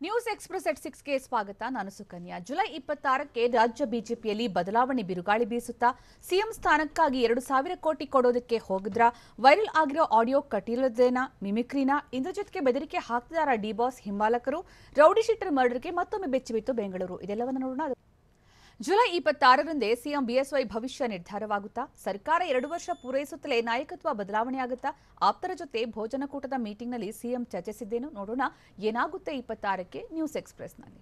News express ಎಟ್ 6ಗೆ ಸ್ವಾಗತ. ನಾನು Sukanya. July 26ಕ್ಕೆ ರಾಜ್ಯ ಬಿಜೆಪಿಯಲ್ಲಿ ಬದಲಾವಣೆ ಬಿರುಗಾಳಿ ಬೀಸುತ್ತಾ ಸಿಎಂ ಸ್ಥಾನಕ್ಕಾಗಿ 2,000 ಕೋಟಿ ಕೊಡೋದಕ್ಕೆ ಹೋಗಿದ್ರ ವೈರಲ್ ಆಗಿರೋ ಆಡಿಯೋ ಕಟ್ಟಿರೋದೇನಾ, ಮಿಮಿಕ್ರಿನಾ, ಇಂದ್ರಜಿತ್ಗೆ ಬೆದರಿಕೆ ಹಾಕ್ತಿದಾರ ಡಿ ಬಾಸ್ ಹಿಂಬಾಲಕರು, ರೌಡಿ ಶೀಟರ್ ಮರ್ಡರ್ಗೆ ಮತ್ತೊಮ್ಮೆ ಬೆಚ್ಚಿಬಿತ್ತು ಬೆಂಗಳೂರು. ಇದೆಲ್ಲವನ್ನ ನೋಡೋಣ. ಜುಲೈ 26ರಂದೇ ಸಿಎಂ ಬಿಎಸ್ವೈ ಭವಿಷ್ಯ ನಿರ್ಧಾರವಾಗುತ್ತಾ? ಸರ್ಕಾರ 2 ವರ್ಷ ಪೂರೈಸುತ್ತಲೇ ನಾಯಕತ್ವ ಬದಲಾವಣೆ ಆಗುತ್ತಾ? ಆಪ್ತರ ಜೊತೆ ಭೋಜನಕೂಟದ ಮೀಟಿಂಗ್ನಲ್ಲಿ ಸಿಎಂ ಚರ್ಚಿಸಿದ್ದೇನು? ನೋಡೋಣ ಏನಾಗುತ್ತೆ 26ಕ್ಕೆ ನ್ಯೂಸ್ ಎಕ್ಸ್‌ಪ್ರೆಸ್‌ನಲ್ಲಿ.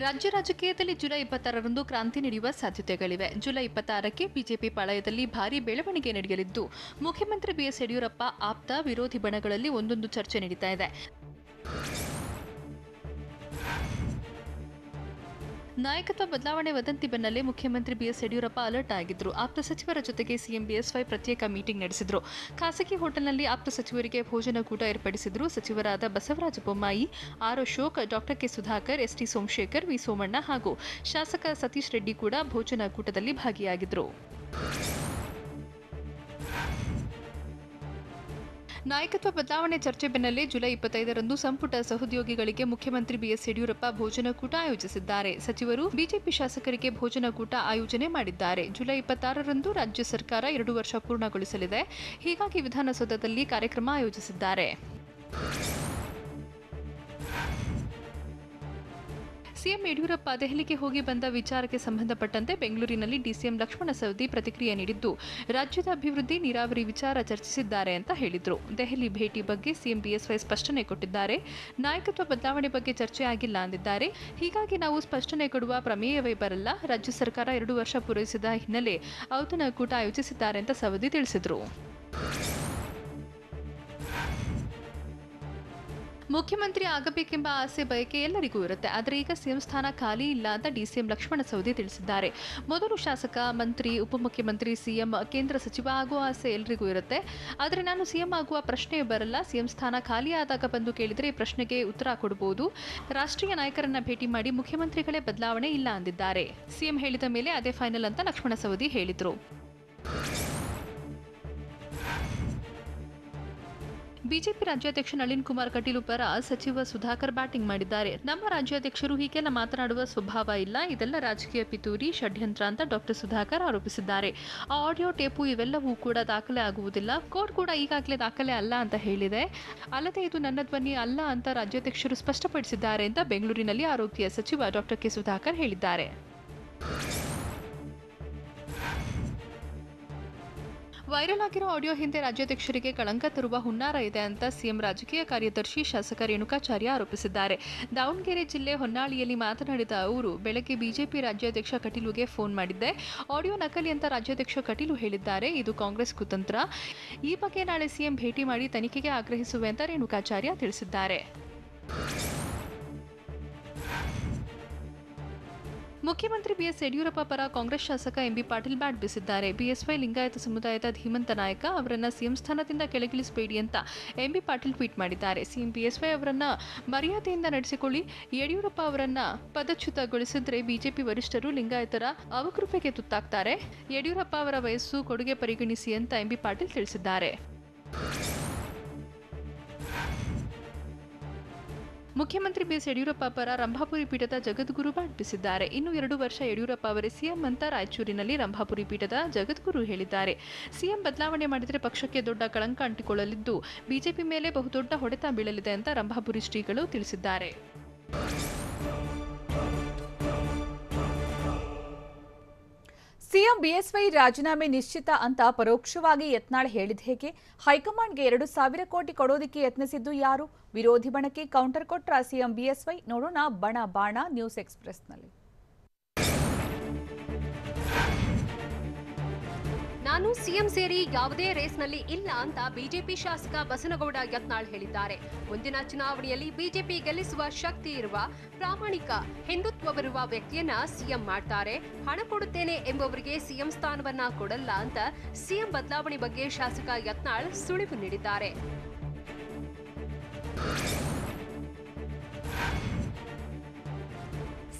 ರಾಜ್ಯ ರಾಜಕೀಯದಲ್ಲಿ ಜುಲೈ 26ರಂದು ಕ್ರಾಂತಿ ನಡೆಯುವ ಸಾಧ್ಯತೆಗಳಿವೆ. ಜುಲೈ 26ಕ್ಕೆ ಬಿಜೆಪಿ ಪಾಳಯದಲ್ಲಿ ಭಾರೀ ಬೆಳವಣಿಗೆ ನಡೆಯಲಿದ್ದು, ಮುಖ್ಯಮಂತ್ರಿ ಬಿಎಸ್ ಯಡಿಯೂರಪ್ಪ ಆಪ್ತ ವಿರೋಧಿ ಬಣಗಳಲ್ಲಿ ಒಂದೊಂದು ಚರ್ಚೆ ನಡೀತಾ ಇದೆ. ನಾಯಕತ್ವ ಬದಲಾವಣೆ ವದಂತಿ ಬೆನ್ನಲ್ಲೇ ಮುಖ್ಯಮಂತ್ರಿ ಬಿಎಸ್ ಯಡಿಯೂರಪ್ಪ ಅಲರ್ಟ್ ಆಗಿದ್ರು. ಆಪ್ತ ಸಚಿವರ ಜೊತೆಗೆ ಸಿಎಂ ಬಿಎಸ್ವೈ ಪ್ರತ್ಯೇಕ ಮೀಟಿಂಗ್ ನಡೆಸಿದ್ರು. ಖಾಸಗಿ ಹೋಟೆಲ್ನಲ್ಲಿ ಆಪ್ತ ಸಚಿವರಿಗೆ ಭೋಜನಕೂಟ ಏರ್ಪಡಿಸಿದ್ರು. ಸಚಿವರಾದ Basavaraj Bommai, R Ashok, doctor K Sudhakar, ST Somashekar, V Somanna ಹಾಗೂ ಶಾಸಕ ಸತೀಶ್ ರೆಡ್ಡಿ ಕೂಡ ಭೋಜನಕೂಟದಲ್ಲಿ ಭಾಗಿಯಾಗಿದ್ರು. ನಾಯಕತ್ವ ಬದಲಾವಣೆ ಚರ್ಚೆ ಬೆನ್ನಲ್ಲೇ ಜುಲೈ 25ರಂದು ಸಂಪುಟ ಸಹೋದ್ಯೋಗಿಗಳಿಗೆ ಮುಖ್ಯಮಂತ್ರಿ ಬಿಎಸ್ ಯಡಿಯೂರಪ್ಪ ಭೋಜನಕೂಟ ಆಯೋಜಿಸಿದ್ದಾರೆ. ಸಚಿವರು ಬಿಜೆಪಿ ಶಾಸಕರಿಗೆ ಭೋಜನಕೂಟ ಆಯೋಜನೆ ಮಾಡಿದ್ದಾರೆ. ಜುಲೈ 26ರಂದು ರಾಜ್ಯ ಸರ್ಕಾರ 2 ವರ್ಷ ಪೂರ್ಣಗೊಳಿಸಲಿದೆ. ಹೀಗಾಗಿ ವಿಧಾನಸೌಧದಲ್ಲಿ ಕಾರ್ಯಕ್ರಮ ಆಯೋಜಿಸಿದ್ದಾರೆ. ಸಿಎಂ ಯಡಿಯೂರಪ್ಪ ದೆಹಲಿಗೆ ಹೋಗಿ ಬಂದ ವಿಚಾರಕ್ಕೆ ಸಂಬಂಧಪಟ್ಟಂತೆ ಬೆಂಗಳೂರಿನಲ್ಲಿ ಡಿಸಿಎಂ ಲಕ್ಷ್ಮಣ ಸವದಿ ಪ್ರತಿಕ್ರಿಯೆ ನೀಡಿದ್ದು, ರಾಜ್ಯದ ಅಭಿವೃದ್ಧಿ, ನೀರಾವರಿ ವಿಚಾರ ಚರ್ಚಿಸಿದ್ದಾರೆ ಅಂತ ಹೇಳಿದ್ರು. ದೆಹಲಿ ಭೇಟಿ ಬಗ್ಗೆ ಸಿಎಂ ಬಿಎಸ್ವೈ ಸ್ಪಷ್ಟನೆ ಕೊಟ್ಟಿದ್ದಾರೆ. ನಾಯಕತ್ವ ಬದಲಾವಣೆ ಬಗ್ಗೆ ಚರ್ಚೆ ಆಗಿಲ್ಲ ಅಂದಿದ್ದಾರೆ. ಹೀಗಾಗಿ ನಾವು ಸ್ಪಷ್ಟನೆ ಕೊಡುವ ಪ್ರಮೇಯವೇ ಬರಲ್ಲ. ರಾಜ್ಯ ಸರ್ಕಾರ 2 ವರ್ಷ ಪೂರೈಸಿದ ಹಿನ್ನೆಲೆ ಔತಣಕೂಟ ಆಯೋಜಿಸಿದ್ದಾರೆ ಅಂತ ಸವದಿ ತಿಳಿಸಿದ್ರು. ಮುಖ್ಯಮಂತ್ರಿ ಆಗಬೇಕೆಂಬ ಆಸೆ ಬಯಕೆ ಎಲ್ಲರಿಗೂ ಇರುತ್ತೆ. ಆದರೆ ಈಗ ಸಿಎಂ ಸ್ಥಾನ ಖಾಲಿ ಇಲ್ಲ ಅಂತ ಡಿಸಿಎಂ ಲಕ್ಷ್ಮಣ ಸವದಿ ತಿಳಿಸಿದ್ದಾರೆ. ಮೊದಲು ಶಾಸಕ, ಮಂತ್ರಿ, ಉಪಮುಖ್ಯಮಂತ್ರಿ, ಸಿಎಂ, ಕೇಂದ್ರ ಸಚಿವ ಆಗುವ ಆಸೆ ಎಲ್ಲರಿಗೂ ಇರುತ್ತೆ. ಆದರೆ ನಾನು ಸಿಎಂ ಆಗುವ ಪ್ರಶ್ನೆ ಬರಲ್ಲ. ಸಿಎಂ ಸ್ಥಾನ ಖಾಲಿ ಆದಾಗ ಬಂದು ಕೇಳಿದರೆ ಈ ಪ್ರಶ್ನೆಗೆ ಉತ್ತರ ಕೊಡಬಹುದು. ರಾಷ್ಟ್ರೀಯ ನಾಯಕರನ್ನ ಭೇಟಿ ಮಾಡಿ ಮುಖ್ಯಮಂತ್ರಿಗಳೇ ಬದಲಾವಣೆ ಇಲ್ಲ ಅಂದಿದ್ದಾರೆ. ಸಿಎಂ ಹೇಳಿದ ಮೇಲೆ ಅದೇ ಫೈನಲ್ ಅಂತ ಲಕ್ಷ್ಮಣ ಸವದಿ ಹೇಳಿದ್ರು. ಬಿಜೆಪಿ ರಾಜ್ಯಾಧ್ಯಕ್ಷ ನಳಿನ್ ಕುಮಾರ್ ಕಟೀಲ್ ಪರ ಸಚಿವ ಸುಧಾಕರ್ ಬ್ಯಾಟಿಂಗ್ ಮಾಡಿದ್ದಾರೆ. ನಮ್ಮ ರಾಜ್ಯಾಧ್ಯಕ್ಷರು ಹೀಗೆಲ್ಲ ಮಾತನಾಡುವ ಸ್ವಭಾವ ಇಲ್ಲ, ಇದೆಲ್ಲ ರಾಜಕೀಯ ಪಿತೂರಿ, ಷಡ್ಯಂತ್ರ ಅಂತ ಡಾಕ್ಟರ್ ಸುಧಾಕರ್ ಆರೋಪಿಸಿದ್ದಾರೆ. ಆ ಆಡಿಯೋ ಟೇಪು ಇವೆಲ್ಲವೂ ಕೂಡ ದಾಖಲೆ ಆಗುವುದಿಲ್ಲ. ಕೋರ್ಟ್ ಕೂಡ ಈಗಾಗಲೇ ದಾಖಲೆ ಅಲ್ಲ ಅಂತ ಹೇಳಿದೆ. ಅಲ್ಲದೆ ಇದು ನನ್ನ ಧ್ವನಿ ಅಲ್ಲ ಅಂತ ರಾಜ್ಯಾಧ್ಯಕ್ಷರು ಸ್ಪಷ್ಟಪಡಿಸಿದ್ದಾರೆ ಅಂತ ಬೆಂಗಳೂರಿನಲ್ಲಿ ಆರೋಗ್ಯ ಸಚಿವ ಡಾಕ್ಟರ್ ಕೆ ಸುಧಾಕರ್ ಹೇಳಿದ್ದಾರೆ. ವೈರಲ್ ಆಗಿರೋ ಆಡಿಯೋ ಹಿಂದೆ ರಾಜ್ಯಾಧ್ಯಕ್ಷರಿಗೆ ಕಳಂಕ ತರುವ ಹುನ್ನಾರ ಇದೆ ಅಂತ ಸಿಎಂ ರಾಜಕೀಯ ಕಾರ್ಯದರ್ಶಿ ಶಾಸಕ ರೇಣುಕಾಚಾರ್ಯ ಆರೋಪಿಸಿದ್ದಾರೆ. ದಾವಣಗೆರೆ ಜಿಲ್ಲೆ ಹೊನ್ನಾಳಿಯಲ್ಲಿ ಮಾತನಾಡಿದ ಅವರು, ಬೆಳಗ್ಗೆ ಬಿಜೆಪಿ ರಾಜ್ಯಾಧ್ಯಕ್ಷ ಕಟೀಲುಗೆ ಫೋನ್ ಮಾಡಿದ್ದೆ. ಆಡಿಯೋ ನಕಲಿ ಅಂತ ರಾಜ್ಯಾಧ್ಯಕ್ಷ ಕಟೀಲು ಹೇಳಿದ್ದಾರೆ. ಇದು ಕಾಂಗ್ರೆಸ್ ಕುತಂತ್ರ. ಈ ಬಗ್ಗೆ ನಾಳೆ ಸಿಎಂ ಭೇಟಿ ಮಾಡಿ ತನಿಖೆಗೆ ಆಗ್ರಹಿಸುವೆ ಅಂತ ರೇಣುಕಾಚಾರ್ಯ ತಿಳಿಸಿದ್ದಾರೆ. ಮುಖ್ಯಮಂತ್ರಿ ಬಿಎಸ್ ಯಡಿಯೂರಪ್ಪ ಪರ ಕಾಂಗ್ರೆಸ್ ಶಾಸಕ ಎಂಬಿ ಪಾಟೀಲ್ ಬ್ಯಾಟ್ ಬೀಸಿದ್ದಾರೆ. ಬಿಎಸ್ವೈ ಲಿಂಗಾಯತ ಸಮುದಾಯದ ಧೀಮಂತ ನಾಯಕ, ಅವರನ್ನ ಸಿಎಂ ಸ್ಥಾನದಿಂದ ಕೆಳಗಿಳಿಸಬೇಡಿ ಅಂತ ಎಂಬಿ ಪಾಟೀಲ್ ಟ್ವೀಟ್ ಮಾಡಿದ್ದಾರೆ. ಸಿಎಂ ಬಿಎಸ್ವೈ ಅವರನ್ನ ಮರ್ಯಾದೆಯಿಂದ ನಡೆಸಿಕೊಳ್ಳಿ. ಯಡಿಯೂರಪ್ಪ ಅವರನ್ನ ಪದಚ್ಯುತಗೊಳಿಸಿದ್ರೆ ಬಿಜೆಪಿ ವರಿಷ್ಠರು ಲಿಂಗಾಯತರ ಅವಕೃಪೆಗೆ ತುತ್ತಾಗ್ತಾರೆ. ಯಡಿಯೂರಪ್ಪ ಅವರ ವಯಸ್ಸು, ಕೊಡುಗೆ ಪರಿಗಣಿಸಿ ಅಂತ ಎಂಬಿ ಪಾಟೀಲ್ ತಿಳಿಸಿದ್ದಾರೆ. ಮುಖ್ಯಮಂತ್ರಿ ಬಿಎಸ್ ಯಡಿಯೂರಪ್ಪ ಪರ ರಂಭಾಪುರಿ ಪೀಠದ ಜಗದ್ಗುರು ಬ್ಯಾಟ್ ಬೀಸಿದ್ದಾರೆ. ಇನ್ನು 2 ವರ್ಷ ಯಡಿಯೂರಪ್ಪ ಅವರೇ ಸಿಎಂ ಅಂತ ರಾಯಚೂರಿನಲ್ಲಿ ರಂಭಾಪುರಿ ಪೀಠದ ಜಗದ್ಗುರು ಹೇಳಿದ್ದಾರೆ. ಸಿಎಂ ಬದಲಾವಣೆ ಮಾಡಿದರೆ ಪಕ್ಷಕ್ಕೆ ದೊಡ್ಡ ಕಳಂಕ ಅಂಟಿಕೊಳ್ಳಲಿದ್ದು, ಬಿಜೆಪಿ ಮೇಲೆ ಬಹುದೊಡ್ಡ ಹೊಡೆತ ಬೀಳಲಿದೆ ಅಂತ ರಂಭಾಪುರಿ ಶ್ರೀಗಳು ತಿಳಿಸಿದ್ದಾರೆ. ಸಿಎಂ ಬಿಎಸ್ವೈ ರಾಜೀನಾಮೆ ನಿಶ್ಚಿತ ಅಂತ ಪರೋಕ್ಷವಾಗಿ ಯತ್ನಾಳ್ ಹೇಳಿದ ಹೇಗೆ? ಹೈಕಮಾಂಡ್ಗೆ 2,000 ಕೋಟಿ ಕೊಡೋದಕ್ಕೆ ಯತ್ನಿಸಿದ್ದು ಯಾರು? ವಿರೋಧಿ ಬಣಕ್ಕೆ ಕೌಂಟರ್ ಕೊಟ್ರ ಸಿಎಂ ಬಿಎಸ್ವೈ? ನೋಡೋಣ ಬಣ ಬಾಣ ನ್ಯೂಸ್ ಎಕ್ಸ್‌ಪ್ರೆಸ್‌ನಲ್ಲಿ. ನಾನು ಸಿಎಂ ಸೇರಿ ಯಾವುದೇ ರೇಸ್ನಲ್ಲಿ ಇಲ್ಲ ಅಂತ ಬಿಜೆಪಿ ಶಾಸಕ ಬಸನಗೌಡ ಯತ್ನಾಳ್ ಹೇಳಿದ್ದಾರೆ. ಮುಂದಿನ ಚುನಾವಣೆಯಲ್ಲಿ ಬಿಜೆಪಿ ಗೆಲ್ಲಿಸುವ ಶಕ್ತಿ ಇರುವ, ಪ್ರಾಮಾಣಿಕ, ಹಿಂದುತ್ವವಿರುವ ವ್ಯಕ್ತಿಯನ್ನ ಸಿಎಂ ಮಾಡ್ತಾರೆ. ಹಣ ಕೊಡುತ್ತೇನೆ ಎಂಬುವರಿಗೆ ಸಿಎಂ ಸ್ಥಾನವನ್ನ ಕೊಡಲ್ಲ ಅಂತ ಸಿಎಂ ಬದಲಾವಣೆ ಬಗ್ಗೆ ಶಾಸಕ ಯತ್ನಾಳ್ ಸುಳಿವು ನೀಡಿದ್ದಾರೆ.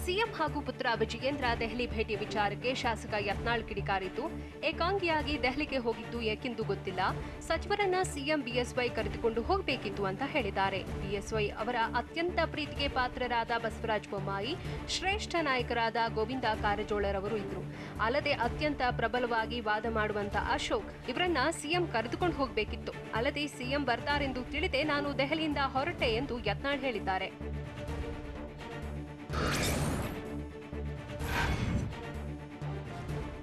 ಸಿಎಂ ಹಾಗೂ ಪುತ್ರ ವಿಜಯೇಂದ್ರ ದೆಹಲಿ ಭೇಟಿ ವಿಚಾರಕ್ಕೆ ಶಾಸಕ ಯತ್ನಾಳ್ ಕಿಡಿಕಾರಿದ್ದು, ಏಕಾಂಗಿಯಾಗಿ ದೆಹಲಿಗೆ ಹೋಗಿದ್ದು ಏಕೆಂದು ಗೊತ್ತಿಲ್ಲ. ಸಚಿವರನ್ನ ಸಿಎಂ ಬಿಎಸ್ವೈ ಕರೆದುಕೊಂಡು ಹೋಗಬೇಕಿತ್ತು ಅಂತ ಹೇಳಿದ್ದಾರೆ. ಬಿಎಸ್ವೈ ಅವರ ಅತ್ಯಂತ ಪ್ರೀತಿಗೆ ಪಾತ್ರರಾದ ಬಸವರಾಜ ಬೊಮ್ಮಾಯಿ, ಶ್ರೇಷ್ಠ ನಾಯಕರಾದ ಗೋವಿಂದ ಕಾರಜೋಳರವರು ಇದ್ರು. ಅಲ್ಲದೆ ಅತ್ಯಂತ ಪ್ರಬಲವಾಗಿ ವಾದ ಮಾಡುವಂತ ಅಶೋಕ್ ಇವರನ್ನ ಸಿಎಂ ಕರೆದುಕೊಂಡು ಹೋಗಬೇಕಿತ್ತು. ಅಲ್ಲದೆ ಸಿಎಂ ಬರ್ತಾರೆಂದು ತಿಳಿದೇ ನಾನು ದೆಹಲಿಯಿಂದ ಹೊರಟೆ ಎಂದು ಯತ್ನಾಳ್ ಹೇಳಿದ್ದಾರೆ.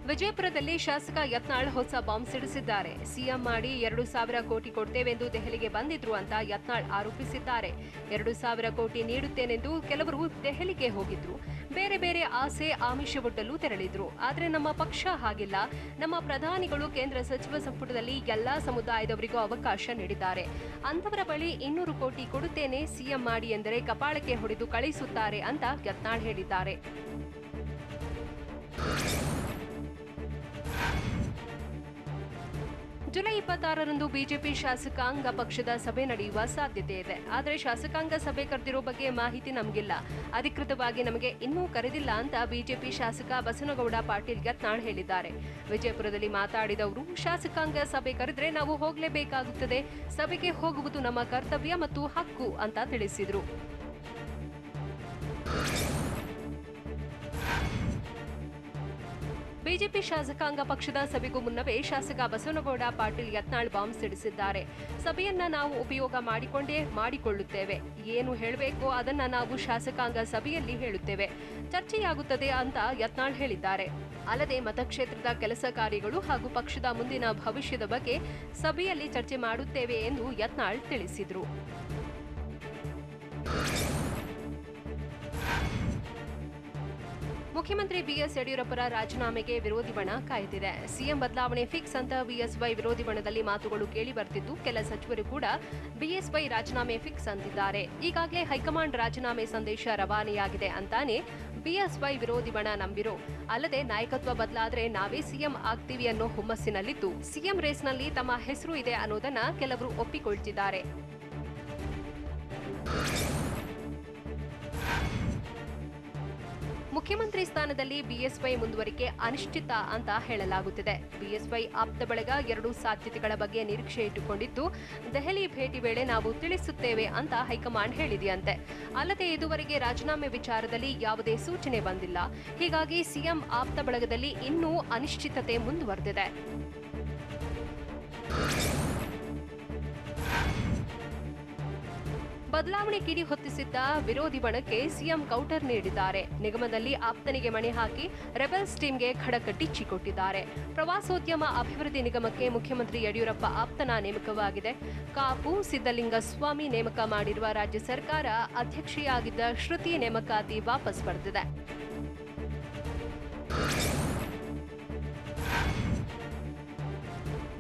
ವಿಜಯಪುರದಲ್ಲಿ ಶಾಸಕ ಯತ್ನಾಳ್ ಹೊಸ ಬಾಂಬ್ ಸಿಡಿಸಿದ್ದಾರೆ. ಸಿಎಂ ಮಾಡಿ 2,000 ಕೋಟಿ ಕೊಡ್ತೇವೆಂದು ದೆಹಲಿಗೆ ಬಂದಿದ್ರು ಅಂತ ಯತ್ನಾಳ್ ಆರೋಪಿಸಿದ್ದಾರೆ. 2,000 ಕೋಟಿ ನೀಡುತ್ತೇನೆಂದು ಕೆಲವರು ದೆಹಲಿಗೆ ಹೋಗಿದ್ರು. ಬೇರೆ ಬೇರೆ ಆಸೆ ಆಮಿಷವೊಡ್ಡಲು ತೆರಳಿದ್ರು. ಆದರೆ ನಮ್ಮ ಪಕ್ಷ ಹಾಗಿಲ್ಲ. ನಮ್ಮ ಪ್ರಧಾನಿಗಳು ಕೇಂದ್ರ ಸಚಿವ ಸಂಪುಟದಲ್ಲಿ ಎಲ್ಲಾ ಸಮುದಾಯದವರಿಗೂ ಅವಕಾಶ ನೀಡಿದ್ದಾರೆ. ಅಂತವರ ಬಳಿ 200 ಕೋಟಿ ಕೊಡುತ್ತೇನೆ, ಸಿಎಂ ಮಾಡಿ ಎಂದರೆ ಕಪಾಳಕ್ಕೆ ಹೊಡೆದು ಕಳಿಸುತ್ತಾರೆ ಅಂತ ಯತ್ನಾಳ್ ಹೇಳಿದ್ದಾರೆ. ಜುಲೈ 26ರಂದು ಬಿಜೆಪಿ ಶಾಸಕಾಂಗ ಪಕ್ಷದ ಸಭೆ ನಡೆಯುವ ಸಾಧ್ಯತೆ ಇದೆ. ಆದರೆ ಶಾಸಕಾಂಗ ಸಭೆ ಕರೆದಿರೋ ಬಗ್ಗೆ ಮಾಹಿತಿ ನಮಗಿಲ್ಲ. ಅಧಿಕೃತವಾಗಿ ನಮಗೆ ಇನ್ನೂ ಕರೆದಿಲ್ಲ ಅಂತ ಬಿಜೆಪಿ ಶಾಸಕ ಬಸನಗೌಡ ಪಾಟೀಲ್ ಯತ್ನಾಳ್ ಹೇಳಿದ್ದಾರೆ. ವಿಜಯಪುರದಲ್ಲಿ ಮಾತಾಡಿದವರು, ಶಾಸಕಾಂಗ ಸಭೆ ಕರೆದ್ರೆ ನಾವು ಹೋಗಲೇಬೇಕಾಗುತ್ತದೆ. ಸಭೆಗೆ ಹೋಗುವುದು ನಮ್ಮ ಕರ್ತವ್ಯ ಮತ್ತು ಹಕ್ಕು ಅಂತ ತಿಳಿಸಿದರು. ಬಿಜೆಪಿ ಶಾಸಕಾಂಗ ಪಕ್ಷದ ಸಭೆಗೂ ಮುನ್ನವೇ ಶಾಸಕ ಬಸವನಗೌಡ ಪಾಟೀಲ್ ಯತ್ನಾಳ್ ಬಾಂಬ್ ಸಿಡಿಸಿದ್ದಾರೆ. ಸಭೆಯನ್ನ ನಾವು ಉಪಯೋಗ ಮಾಡಿಕೊಳ್ಳುತ್ತೇವೆ. ಏನು ಹೇಳಬೇಕೋ ಅದನ್ನ ನಾವು ಶಾಸಕಾಂಗ ಸಭೆಯಲ್ಲಿ ಹೇಳುತ್ತೇವೆ. ಚರ್ಚೆಯಾಗುತ್ತದೆ ಅಂತ ಯತ್ನಾಳ್ ಹೇಳಿದ್ದಾರೆ. ಅಲ್ಲದೆ ಮತಕ್ಷೇತ್ರದ ಕೆಲಸ ಕಾರ್ಯಗಳು ಹಾಗೂ ಪಕ್ಷದ ಮುಂದಿನ ಭವಿಷ್ಯದ ಬಗ್ಗೆ ಸಭೆಯಲ್ಲಿ ಚರ್ಚೆ ಮಾಡುತ್ತೇವೆ ಎಂದು ಯತ್ನಾಳ್ ತಿಳಿಸಿದರು. ಮುಖ್ಯಮಂತ್ರಿ ಬಿಎಸ್ ಯಡಿಯೂರಪ್ಪರ ರಾಜೀನಾಮೆಗೆ ವಿರೋಧಿ ಬಣ ಕಾಯ್ದಿದೆ. ಸಿಎಂ ಬದಲಾವಣೆ ಫಿಕ್ಸ್ ಅಂತ ಬಿಎಸ್ವೈ ವಿರೋಧಿ ಬಣದಲ್ಲಿ ಮಾತುಗಳು ಕೇಳಿ ಬರ್ತಿದ್ದು, ಕೆಲ ಸಚಿವರು ಕೂಡ ಬಿಎಸ್ವೈ ರಾಜೀನಾಮೆ ಫಿಕ್ಸ್ ಅಂತಿದ್ದಾರೆ. ಈಗಾಗಲೇ ಹೈಕಮಾಂಡ್ ರಾಜೀನಾಮೆ ಸಂದೇಶ ರವಾನೆಯಾಗಿದೆ ಅಂತಾನೆ ಬಿಎಸ್ವೈ ವಿರೋಧಿ ಬಣ ನಂಬಿರೋ. ಅಲ್ಲದೆ ನಾಯಕತ್ವ ಬದಲಾದ್ರೆ ನಾವೇ ಸಿಎಂ ಆಗ್ತೀವಿ ಅನ್ನೋ ಹುಮ್ಮಸ್ಸಿನಲ್ಲಿದ್ದು, ಸಿಎಂ ರೇಸ್ನಲ್ಲಿ ತಮ್ಮ ಹೆಸರು ಇದೆ ಅನ್ನೋದನ್ನ ಕೆಲವರು ಒಪ್ಪಿಕೊಳ್ತಿದ್ದಾರೆ. ಮುಖ್ಯಮಂತ್ರಿ ಸ್ಥಾನದಲ್ಲಿ ಬಿಎಸ್ವೈ ಮುಂದುವರಿಕೆ ಅನಿಶ್ಚಿತ ಅಂತ ಹೇಳಲಾಗುತ್ತಿದೆ. ಬಿಎಸ್ವೈ ಆಪ್ತ ಬಳಗ 2 ಸಾಧ್ಯತೆಗಳ ಬಗ್ಗೆ ನಿರೀಕ್ಷೆ ಇಟ್ಟುಕೊಂಡಿದ್ದು, ದೆಹಲಿ ಭೇಟಿ ವೇಳೆ ನಾವು ತಿಳಿಸುತ್ತೇವೆ ಅಂತ ಹೈಕಮಾಂಡ್ ಹೇಳಿದೆಯಂತೆ. ಅಲ್ಲದೆ ಇದುವರೆಗೆ ರಾಜೀನಾಮೆ ವಿಚಾರದಲ್ಲಿ ಯಾವುದೇ ಸೂಚನೆ ಬಂದಿಲ್ಲ. ಹೀಗಾಗಿ ಸಿಎಂ ಆಪ್ತ ಬಳಗದಲ್ಲಿ ಇನ್ನೂ ಅನಿಶ್ಚಿತತೆ ಮುಂದುವರೆದಿದೆ. ಬದಲಾವಣೆ ಕಿಡಿ ಹೊತ್ತಿಸಿದ್ದ ವಿರೋಧಿ ಬಣಕ್ಕೆ ಸಿಎಂ ಕೌಂಟರ್ ನೀಡಿದ್ದಾರೆ. ನಿಗಮದಲ್ಲಿ ಆಪ್ತನಿಗೆ ಮಣೆ ಹಾಕಿ ರೆಬೆಲ್ಸ್ ಟೀಮ್ಗೆ ಖಡಕ್ ಟಿಚ್ಚಿಕೊಟ್ಟಿದ್ದಾರೆ. ಪ್ರವಾಸೋದ್ಯಮ ಅಭಿವೃದ್ಧಿ ನಿಗಮಕ್ಕೆ ಮುಖ್ಯಮಂತ್ರಿ ಯಡಿಯೂರಪ್ಪ ಆಪ್ತನ ನೇಮಕವಾಗಿದೆ. ಕಾಪು ಸಿದ್ದಲಿಂಗಸ್ವಾಮಿ ನೇಮಕ ಮಾಡಿರುವ ರಾಜ್ಯ ಸರ್ಕಾರ ಅಧ್ಯಕ್ಷೆಯಾಗಿದ್ದ ಶ್ರುತಿ ನೇಮಕಾತಿ ವಾಪಸ್ ಪಡೆದಿದೆ.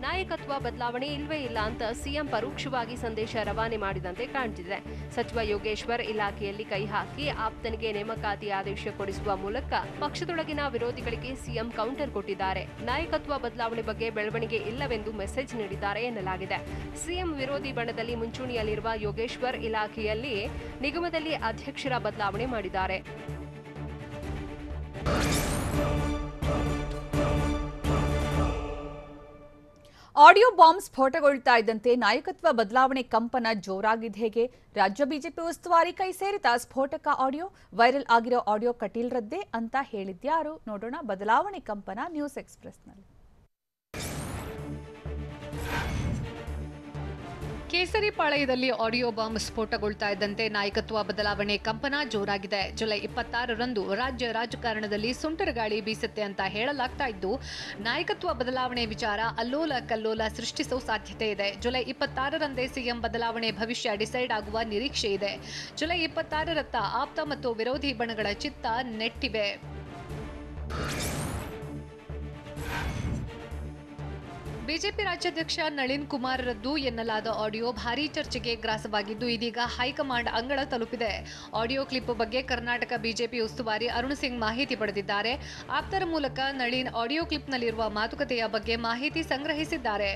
ನಾಯಕತ್ವ ಬದಲಾವಣೆ ಇಲ್ವೇ ಇಲ್ಲ ಅಂತ ಸಿಎಂ ಪರೋಕ್ಷವಾಗಿ ಸಂದೇಶ ರವಾನೆ ಮಾಡಿದಂತೆ ಕಾಣ್ತಿದೆ. ಸಚಿವ ಯೋಗೇಶ್ವರ್ ಇಲಾಖೆಯಲ್ಲಿ ಕೈ ಹಾಕಿ ಆಪ್ತನಿಗೆ ನೇಮಕಾತಿ ಆದೇಶ ಕೊಡಿಸುವ ಮೂಲಕ ಪಕ್ಷದೊಳಗಿನ ವಿರೋಧಿಗಳಿಗೆ ಸಿಎಂ ಕೌಂಟರ್ ಕೊಟ್ಟಿದ್ದಾರೆ. ನಾಯಕತ್ವ ಬದಲಾವಣೆ ಬಗ್ಗೆ ಬೆಳವಣಿಗೆ ಇಲ್ಲವೆಂದು ಮೆಸೇಜ್ ನೀಡಿದ್ದಾರೆ ಎನ್ನಲಾಗಿದೆ. ಸಿಎಂ ವಿರೋಧಿ ಬಣದಲ್ಲಿ ಮುಂಚೂಣಿಯಲ್ಲಿರುವ ಯೋಗೇಶ್ವರ್ ಇಲಾಖೆಯಲ್ಲಿ ನಿಗಮದಲ್ಲಿ ಅಧ್ಯಕ್ಷರ ಬದಲಾವಣೆ ಮಾಡಿದ್ದಾರೆ. ಆಡಿಯೋ ಬಾಂಬ್ ಸ್ಫೋಟಗೊಳ್ತಾ ಇದ್ದಂತೆ ನಾಯಕತ್ವ ಬದಲಾವಣೆ ಕಂಪನ ಜೋರಾಗಿದ್ದು ಹೇಗೆ? ರಾಜ್ಯ ಬಿಜೆಪಿ ಉಸ್ತುವಾರಿ ಕೈ ಸೇರಿದ ಸ್ಫೋಟಕ ಆಡಿಯೋ, ವೈರಲ್ ಆಗಿರೋ ಆಡಿಯೋ ಕಟೀಲ್ರದ್ದೇ ಅಂತ ಹೇಳಿದ್ಯಾರು? ನೋಡೋಣ ಬದಲಾವಣೆ ಕಂಪನ ನ್ಯೂಸ್ ಎಕ್ಸ್‌ಪ್ರೆಸ್‌ನಲ್ಲಿ. ಕೇಸರಿಪಾಳ್ಯದಲ್ಲಿ ಆಡಿಯೋ ಬಾಂಬ್ ಸ್ಫೋಟಗೊಳ್ತಾ ಇದ್ದಂತೆ ನಾಯಕತ್ವ ಬದಲಾವಣೆ ಕಂಪನ ಜೋರಾಗಿದೆ. ಜುಲೈ 26ರಂದು ರಾಜ್ಯ ರಾಜಕಾರಣದಲ್ಲಿ ಸುಂಟರಗಾಳಿ ಬೀಸುತ್ತೆ ಅಂತ ಹೇಳಲಾಗ್ತಾ ಇದ್ದು, ನಾಯಕತ್ವ ಬದಲಾವಣೆ ವಿಚಾರ ಅಲ್ಲೋಲ ಕಲ್ಲೋಲ ಸೃಷ್ಟಿಸೋ ಸಾಧ್ಯತೆ ಇದೆ. ಜುಲೈ 26ರಂದೇ ಸಿಎಂ ಬದಲಾವಣೆ ಭವಿಷ್ಯ ಡಿಸೈಡ್ ಆಗುವ ನಿರೀಕ್ಷೆ ಇದೆ. ಜುಲೈ 26ರತ್ತ ಆಪ್ತ ಮತ್ತು ವಿರೋಧಿ ಬಣಗಳ ಚಿತ್ತ ನೆಟ್ಟಿವೆ. ಬಿಜೆಪಿ ರಾಜ್ಯಾಧ್ಯಕ್ಷ ನಳಿನ್ ಕುಮಾರ್ರದ್ದು ಎನ್ನಲಾದ ಆಡಿಯೋ ಭಾರೀ ಚರ್ಚೆಗೆ ಗ್ರಾಸವಾಗಿದ್ದು, ಇದೀಗ ಹೈಕಮಾಂಡ್ ಅಂಗಳ ತಲುಪಿದೆ. ಆಡಿಯೋ ಕ್ಲಿಪ್ ಬಗ್ಗೆ ಕರ್ನಾಟಕ ಬಿಜೆಪಿ ಉಸ್ತುವಾರಿ ಅರುಣ್ ಸಿಂಗ್ ಮಾಹಿತಿ ಪಡೆದಿದ್ದಾರೆ. ಆಪ್ತರ ಮೂಲಕ ನಳಿನ್ ಆಡಿಯೋ ಕ್ಲಿಪ್ನಲ್ಲಿರುವ ಮಾತುಕತೆಯ ಬಗ್ಗೆ ಮಾಹಿತಿ ಸಂಗ್ರಹಿಸಿದ್ದಾರೆ.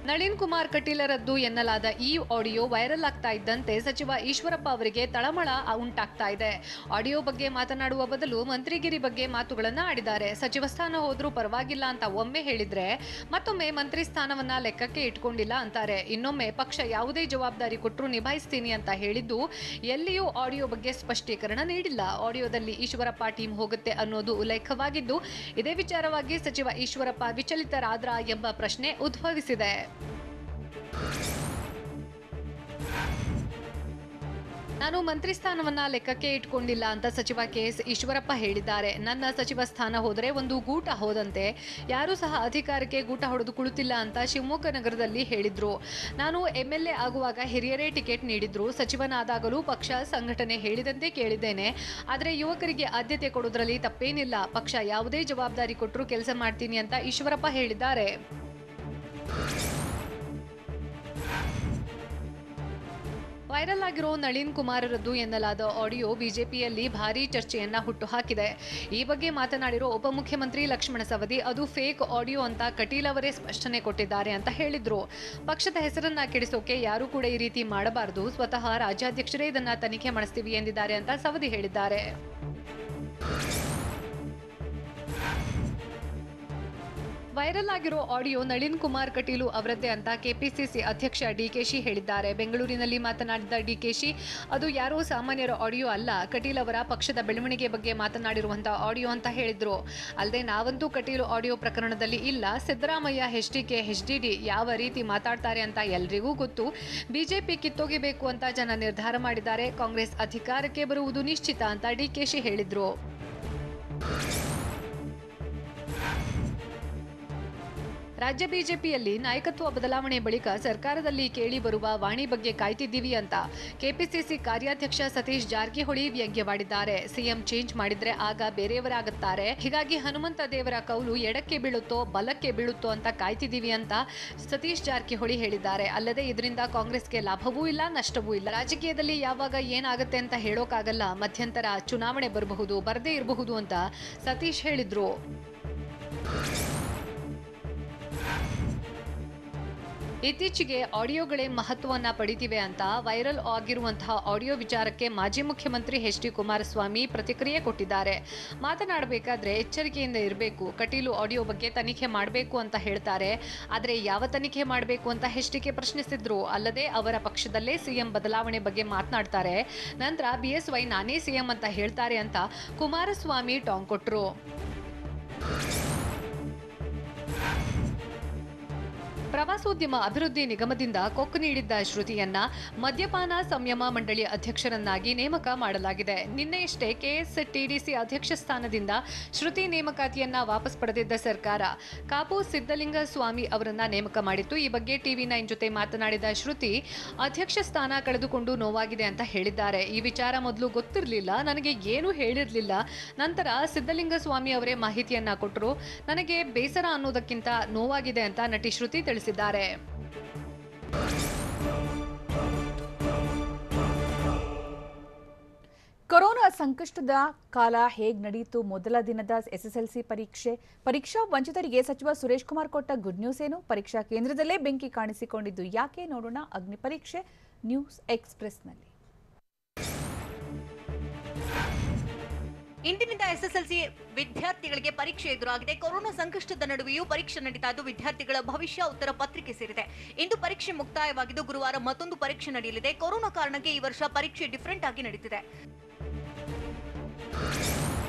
ನಳಿನ್ ಕುಮಾರ್ ಕಟೀಲರದ್ದು ಎನ್ನಲಾದ ಈ ಆಡಿಯೋ ವೈರಲ್ ಆಗ್ತಾ ಇದ್ದಂತೆ ಸಚಿವ ಈಶ್ವರಪ್ಪ ಅವರಿಗೆ ತಳಮಳ ಉಂಟಾಗ್ತಾ ಇದೆ. ಆಡಿಯೋ ಬಗ್ಗೆ ಮಾತನಾಡುವ ಬದಲು ಮಂತ್ರಿಗಿರಿ ಬಗ್ಗೆ ಮಾತುಗಳನ್ನ ಆಡಿದ್ದಾರೆ. ಸಚಿವ ಸ್ಥಾನ ಹೋದ್ರೂ ಪರವಾಗಿಲ್ಲ ಅಂತ ಒಮ್ಮೆ ಹೇಳಿದ್ರೆ ಮತ್ತೊಮ್ಮೆ ಮಂತ್ರಿ ಸ್ಥಾನವನ್ನ ಲೆಕ್ಕಕ್ಕೆ ಇಟ್ಕೊಂಡಿಲ್ಲ ಅಂತಾರೆ. ಇನ್ನೊಮ್ಮೆ ಪಕ್ಷ ಯಾವುದೇ ಜವಾಬ್ದಾರಿ ಕೊಟ್ಟರು ನಿಭಾಯಿಸ್ತೀನಿ ಅಂತ ಹೇಳಿದ್ದು ಎಲ್ಲಿಯೂ ಆಡಿಯೋ ಬಗ್ಗೆ ಸ್ಪಷ್ಟೀಕರಣ ನೀಡಿಲ್ಲ. ಆಡಿಯೋದಲ್ಲಿ ಈಶ್ವರಪ್ಪ ಟೀಮ್ ಹೋಗುತ್ತೆ ಅನ್ನೋದು ಉಲ್ಲೇಖವಾಗಿದ್ದು, ಇದೇ ವಿಚಾರವಾಗಿ ಸಚಿವ ಈಶ್ವರಪ್ಪ ವಿಚಲಿತರಾದ್ರಾ ಎಂಬ ಪ್ರಶ್ನೆ ಉದ್ಭವಿಸಿದೆ. ನಾನು ಮಂತ್ರಿ ಸ್ಥಾನವನ್ನ ಲೆಕ್ಕಕ್ಕೆ ಇಟ್ಕೊಂಡಿಲ್ಲ ಅಂತ ಸಚಿವ ಕೆಎಸ್ ಈಶ್ವರಪ್ಪ ಹೇಳಿದ್ದಾರೆ. ನನ್ನ ಸಚಿವ ಸ್ಥಾನ ಹೋದರೆ ಒಂದು ಗೂಟ ಹೋದಂತೆ, ಯಾರೂ ಸಹ ಅಧಿಕಾರಕ್ಕೆ ಗೂಟ ಹೊಡೆದು ಕುಳಿತಿಲ್ಲ ಅಂತ ಶಿವಮೊಗ್ಗ ನಗರದಲ್ಲಿ ಹೇಳಿದ್ರು. ನಾನು ಎಂಎಲ್ಎ ಆಗುವಾಗ ಹಿರಿಯರೇ ಟಿಕೆಟ್ ನೀಡಿದ್ರು. ಸಚಿವನಾದಾಗಲೂ ಪಕ್ಷ ಸಂಘಟನೆ ಹೇಳಿದಂತೆ ಕೇಳಿದ್ದೇನೆ. ಆದರೆ ಯುವಕರಿಗೆ ಆದ್ಯತೆ ಕೊಡೋದ್ರಲ್ಲಿ ತಪ್ಪೇನಿಲ್ಲ. ಪಕ್ಷ ಯಾವುದೇ ಜವಾಬ್ದಾರಿ ಕೊಟ್ಟರು ಕೆಲಸ ಮಾಡ್ತೀನಿ ಅಂತ ಈಶ್ವರಪ್ಪ ಹೇಳಿದ್ದಾರೆ. ವೈರಲ್ ಆಗಿರೋ ನಳಿನ್ ಕುಮಾರರದ್ದು ಎನ್ನಲಾದ ಆಡಿಯೋ ಬಿಜೆಪಿಯಲ್ಲಿ ಭಾರೀ ಚರ್ಚೆಯನ್ನ ಹುಟ್ಟುಹಾಕಿದೆ. ಈ ಬಗ್ಗೆ ಮಾತನಾಡಿರೋ ಉಪಮುಖ್ಯಮಂತ್ರಿ ಲಕ್ಷ್ಮಣ ಸವದಿ ಅದು ಫೇಕ್ ಆಡಿಯೋ ಅಂತ ಕಟೀಲ್ ಅವರೇ ಸ್ಪಷ್ಟನೆ ಕೊಟ್ಟಿದ್ದಾರೆ ಅಂತ ಹೇಳಿದ್ರು. ಪಕ್ಷದ ಹೆಸರನ್ನ ಕೆಡಿಸೋಕೆ ಯಾರು ಕೂಡ ಈ ರೀತಿ ಮಾಡಬಾರದು. ಸ್ವತಃ ರಾಜ್ಯಾಧ್ಯಕ್ಷರೇ ಇದನ್ನ ತನಿಖೆ ಮಾಡಿಸ್ತೀವಿ ಎಂದಿದ್ದಾರೆ ಅಂತ ಸವದಿ ಹೇಳಿದ್ದಾರೆ. ವೈರಲ್ ಆಗಿರೋ ಆಡಿಯೋ ನಳಿನ್ ಕುಮಾರ್ ಕಟೀಲು ಅವರದ್ದೇ ಅಂತ ಕೆಪಿಸಿಸಿ ಅಧ್ಯಕ್ಷ ಡಿಕೆಶಿ ಹೇಳಿದ್ದಾರೆ. ಬೆಂಗಳೂರಿನಲ್ಲಿ ಮಾತನಾಡಿದ ಡಿಕೆಶಿ, ಅದು ಯಾರೋ ಸಾಮಾನ್ಯರ ಆಡಿಯೋ ಅಲ್ಲ, ಕಟೀಲ್ ಅವರ ಪಕ್ಷದ ಬೆಳವಣಿಗೆ ಬಗ್ಗೆ ಮಾತನಾಡಿರುವಂತಹ ಆಡಿಯೋ ಅಂತ ಹೇಳಿದ್ರು. ಅಲ್ಲದೆ ನಾವಂತೂ ಕಟೀಲು ಆಡಿಯೋ ಪ್ರಕರಣದಲ್ಲಿ ಇಲ್ಲ. ಸಿದ್ದರಾಮಯ್ಯ, ಎಚ್ಡಿಕೆ, ಎಚ್ಡಿಡಿ ಯಾವ ರೀತಿ ಮಾತಾಡ್ತಾರೆ ಅಂತ ಎಲ್ರಿಗೂ ಗೊತ್ತು. ಬಿಜೆಪಿ ಕಿತ್ತೋಗಿಬೇಕು ಅಂತ ಜನ ನಿರ್ಧಾರ ಮಾಡಿದ್ದಾರೆ. ಕಾಂಗ್ರೆಸ್ ಅಧಿಕಾರಕ್ಕೆ ಬರುವುದು ನಿಶ್ಚಿತ ಅಂತ ಡಿಕೆಶಿ ಹೇಳಿದ್ರು. ರಾಜ್ಯ ಬಿಜೆಪಿಯಲ್ಲಿ ನಾಯಕತ್ವ ಬದಲಾವಣೆ ಬಳಿಕ ಸರ್ಕಾರದಲ್ಲಿ ಕೇಳಿ ಬರುವ ವಾಣಿ ಬಗ್ಗೆ ಕಾಯ್ತಿದ್ದೀವಿ ಅಂತ ಕೆಪಿಸಿಸಿ ಕಾರ್ಯಾಧ್ಯಕ್ಷ ಸತೀಶ್ ಜಾರಕಿಹೊಳಿ ವ್ಯಂಗ್ಯವಾಡಿದ್ದಾರೆ. ಸಿಎಂ ಚೇಂಜ್ ಮಾಡಿದ್ರೆ ಆಗ ಬೇರೆಯವರಾಗುತ್ತಾರೆ. ಹೀಗಾಗಿ ಹನುಮಂತ ದೇವರ ಕೌಲು ಎಡಕ್ಕೆ ಬೀಳುತ್ತೋ ಬಲಕ್ಕೆ ಬೀಳುತ್ತೋ ಅಂತ ಕಾಯ್ತಿದ್ದೀವಿ ಅಂತ ಸತೀಶ್ ಜಾರಕಿಹೊಳಿ ಹೇಳಿದ್ದಾರೆ. ಅಲ್ಲದೆ ಇದರಿಂದ ಕಾಂಗ್ರೆಸ್ಗೆ ಲಾಭವೂ ಇಲ್ಲ, ನಷ್ಟವೂ ಇಲ್ಲ. ರಾಜಕೀಯದಲ್ಲಿ ಯಾವಾಗ ಏನಾಗುತ್ತೆ ಅಂತ ಹೇಳೋಕ್ಕಾಗಲ್ಲ. ಮಧ್ಯಂತರ ಚುನಾವಣೆ ಬರಬಹುದು, ಬರದೇ ಇರಬಹುದು ಅಂತ ಸತೀಶ್ ಹೇಳಿದ್ರು. ಇತ್ತೀಚೆಗೆ ಆಡಿಯೋಗಳೇ ಮಹತ್ವವನ್ನ ಪಡಿತಿವೆ ಅಂತ ವೈರಲ್ ಆಗಿರುವಂತಹ ಆಡಿಯೋ ವಿಚಾರಕ್ಕೆ ಮಾಜಿ ಮುಖ್ಯಮಂತ್ರಿ ಎಚ್.ಡಿ. ಕುಮಾರಸ್ವಾಮಿ ಪ್ರತಿಕ್ರಿಯೆ ಕೊಟ್ಟಿದ್ದಾರೆ. ಮಾತನಾಡಬೇಕಾದ್ರೆ ಎಚ್ಚರಿಕೆಯಿಂದ ಇರಬೇಕು. ಕಟೀಲು ಆಡಿಯೋ ಬಗ್ಗೆ ತನಿಖೆ ಮಾಡಬೇಕು ಅಂತ ಹೇಳ್ತಾರೆ. ಆದರೆ ಯಾವ ತನಿಖೆ ಮಾಡಬೇಕು ಅಂತ ಎಚ್.ಡಿ.ಕೆ ಪ್ರಶ್ನಿಸಿದ್ರು. ಅಲ್ಲದೆ ಅವರ ಪಕ್ಷದಲ್ಲೇ ಸಿಎಂ ಬದಲಾವಣೆ ಬಗ್ಗೆ ಮಾತನಾಡ್ತಾರೆ. ನಂತರ ಬಿಎಸ್ವೈ ನಾನೇ ಸಿಎಂ ಅಂತ ಹೇಳ್ತಾರೆ ಅಂತ ಕುಮಾರಸ್ವಾಮಿ ಟಾಂಗ್ ಕೊಟ್ರು. ಪ್ರವಾಸೋದ್ಯಮ ಅಭಿವೃದ್ಧಿ ನಿಗಮದಿಂದ ಕೊಕ್ಕು ನೀಡಿದ್ದ ಶ್ರುತಿಯನ್ನ ಮದ್ಯಪಾನ ಸಂಯಮ ಮಂಡಳಿ ಅಧ್ಯಕ್ಷರನ್ನಾಗಿ ನೇಮಕ ಮಾಡಲಾಗಿದೆ. ನಿನ್ನೆಯಷ್ಟೇ ಕೆಎಸ್ಟಿಡಿಸಿ ಅಧ್ಯಕ್ಷ ಸ್ಥಾನದಿಂದ ಶ್ರುತಿ ನೇಮಕಾತಿಯನ್ನ ವಾಪಸ್ ಪಡೆದಿದ್ದ ಸರ್ಕಾರ ಕಾಪು ಸಿದ್ದಲಿಂಗ ಸ್ವಾಮಿ ಅವರನ್ನ ನೇಮಕ ಮಾಡಿತ್ತು. ಈ ಬಗ್ಗೆ ಟಿವಿ9 ಜೊತೆ ಮಾತನಾಡಿದ ಶ್ರುತಿ, ಅಧ್ಯಕ್ಷ ಸ್ಥಾನ ಕಳೆದುಕೊಂಡು ನೋವಾಗಿದೆ ಅಂತ ಹೇಳಿದ್ದಾರೆ. ಈ ವಿಚಾರ ಮೊದಲು ಗೊತ್ತಿರಲಿಲ್ಲ, ನನಗೆ ಏನೂ ಹೇಳಿರಲಿಲ್ಲ. ನಂತರ ಸಿದ್ದಲಿಂಗ ಸ್ವಾಮಿ ಅವರೇ ಮಾಹಿತಿಯನ್ನ ಕೊಟ್ಟರು. ನನಗೆ ಬೇಸರ ಅನ್ನೋದಕ್ಕಿಂತ ನೋವಾಗಿದೆ ಅಂತ ನಟಿ ಶ್ರುತಿ ತಿಳಿಸಿದ್ದಾರೆ. ಕೊರೋನಾ ಸಂಕಷ್ಟದ ಕಾಲ ಹೇಗ್ ನಡೆಯಿತು? ಮೊದಲ ದಿನದ ಎಸ್ಎಸ್ಎಲ್ಸಿ ಪರೀಕ್ಷಾ ವಂಚಿತರಿಗೆ ಸಚಿವ ಸುರೇಶ್ ಕುಮಾರ್ ಕೊಟ್ಟ ಗುಡ್ ನ್ಯೂಸ್ ಏನು? ಪರೀಕ್ಷಾ ಕೇಂದ್ರದಲ್ಲೇ ಬೆಂಕಿ ಕಾಣಿಸಿಕೊಂಡಿದ್ದು ಯಾಕೆ? ನೋಡೋಣ ಅಗ್ನಿ ಪರೀಕ್ಷೆ ನ್ಯೂಸ್ ಎಕ್ಸ್‌ಪ್ರೆಸ್‌ನಲ್ಲಿ. ಇಂದಿನಿಂದ ಎಸ್ಎಸ್ಎಲ್ಸಿ ವಿದ್ಯಾರ್ಥಿಗಳಿಗೆ ಪರೀಕ್ಷೆ ಎದುರಾಗಿದೆ. ಕೊರೋನಾ ಸಂಕಷ್ಟದ ನಡುವೆಯೂ ಪರೀಕ್ಷೆ ನಡೀತಾ ಇದ್ದು ವಿದ್ಯಾರ್ಥಿಗಳ ಭವಿಷ್ಯ ಉತ್ತರ ಪತ್ರಿಕೆ ಸೇರಿದೆ. ಇಂದು ಪರೀಕ್ಷೆ ಮುಕ್ತಾಯವಾಗಿದ್ದು ಗುರುವಾರ ಮತ್ತೊಂದು ಪರೀಕ್ಷೆ ನಡೆಯಲಿದೆ. ಕೊರೋನಾ ಕಾರಣಕ್ಕೆ ಈ ವರ್ಷ ಪರೀಕ್ಷೆ ಡಿಫರೆಂಟ್ ಆಗಿ ನಡೀತಿದೆ.